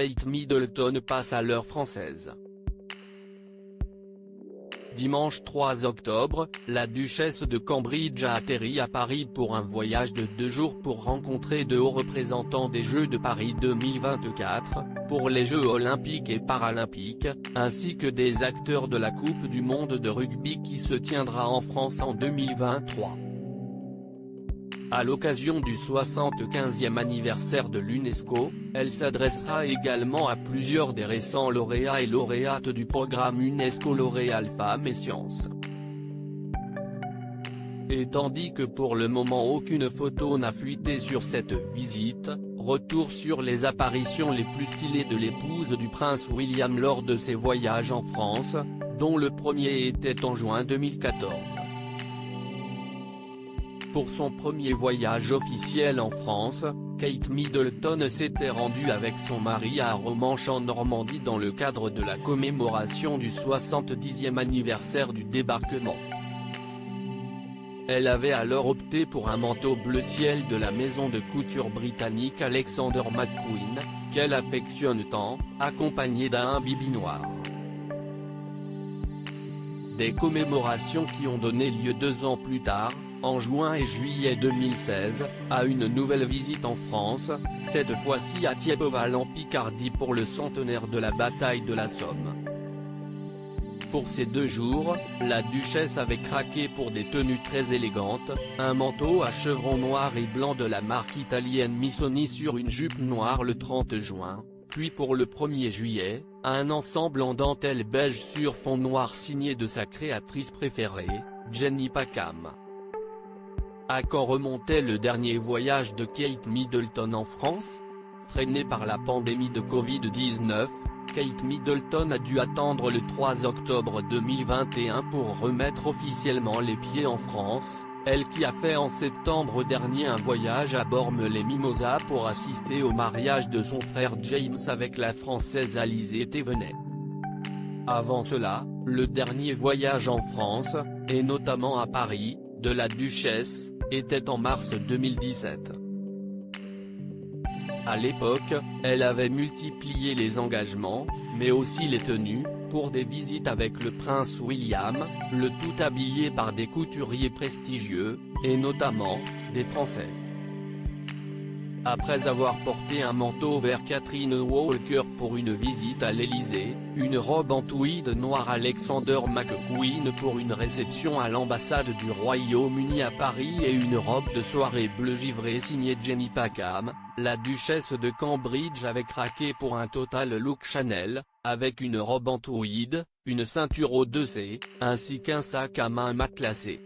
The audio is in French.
Kate Middleton passe à l'heure française. Dimanche 3 octobre, la duchesse de Cambridge a atterri à Paris pour un voyage de 2 jours pour rencontrer de hauts représentants des Jeux de Paris 2024, pour les Jeux olympiques et paralympiques, ainsi que des acteurs de la Coupe du monde de rugby qui se tiendra en France en 2023. À l'occasion du 75e anniversaire de l'UNESCO, elle s'adressera également à plusieurs des récents lauréats et lauréates du programme UNESCO L'Oréal Femmes et Sciences. Et tandis que pour le moment aucune photo n'a fuité sur cette visite, retour sur les apparitions les plus stylées de l'épouse du prince William lors de ses voyages en France, dont le premier était en juin 2014. Pour son premier voyage officiel en France, Kate Middleton s'était rendue avec son mari à Romanche en Normandie dans le cadre de la commémoration du 70e anniversaire du débarquement. Elle avait alors opté pour un manteau bleu ciel de la maison de couture britannique Alexander McQueen, qu'elle affectionne tant, accompagné d'un bibi noir. Des commémorations qui ont donné lieu 2 ans plus tard, en juin et juillet 2016, à une nouvelle visite en France, cette fois-ci à Thiepval en Picardie pour le centenaire de la bataille de la Somme. Pour ces 2 jours, la duchesse avait craqué pour des tenues très élégantes, un manteau à chevrons noirs et blancs de la marque italienne Missoni sur une jupe noire le 30 juin, puis pour le 1er juillet, un ensemble en dentelle beige sur fond noir signé de sa créatrice préférée, Jenny Packham. À quand remontait le dernier voyage de Kate Middleton en France? Freinée par la pandémie de Covid-19, Kate Middleton a dû attendre le 3 octobre 2021 pour remettre officiellement les pieds en France, elle qui a fait en septembre dernier un voyage à Bormes-les-Mimosas pour assister au mariage de son frère James avec la Française Alizée Thévenet. Avant cela, le dernier voyage en France, et notamment à Paris, de la duchesse, était en mars 2017. À l'époque, elle avait multiplié les engagements, mais aussi les tenues, pour des visites avec le prince William, le tout habillé par des couturiers prestigieux, et notamment, des Français. Après avoir porté un manteau vert Catherine Walker pour une visite à l'Élysée, une robe en tweed noir Alexander McQueen pour une réception à l'ambassade du Royaume-Uni à Paris et une robe de soirée bleu givré signée Jenny Packham, la duchesse de Cambridge avait craqué pour un total look Chanel, avec une robe en tweed, une ceinture au 2C, ainsi qu'un sac à main matelassé.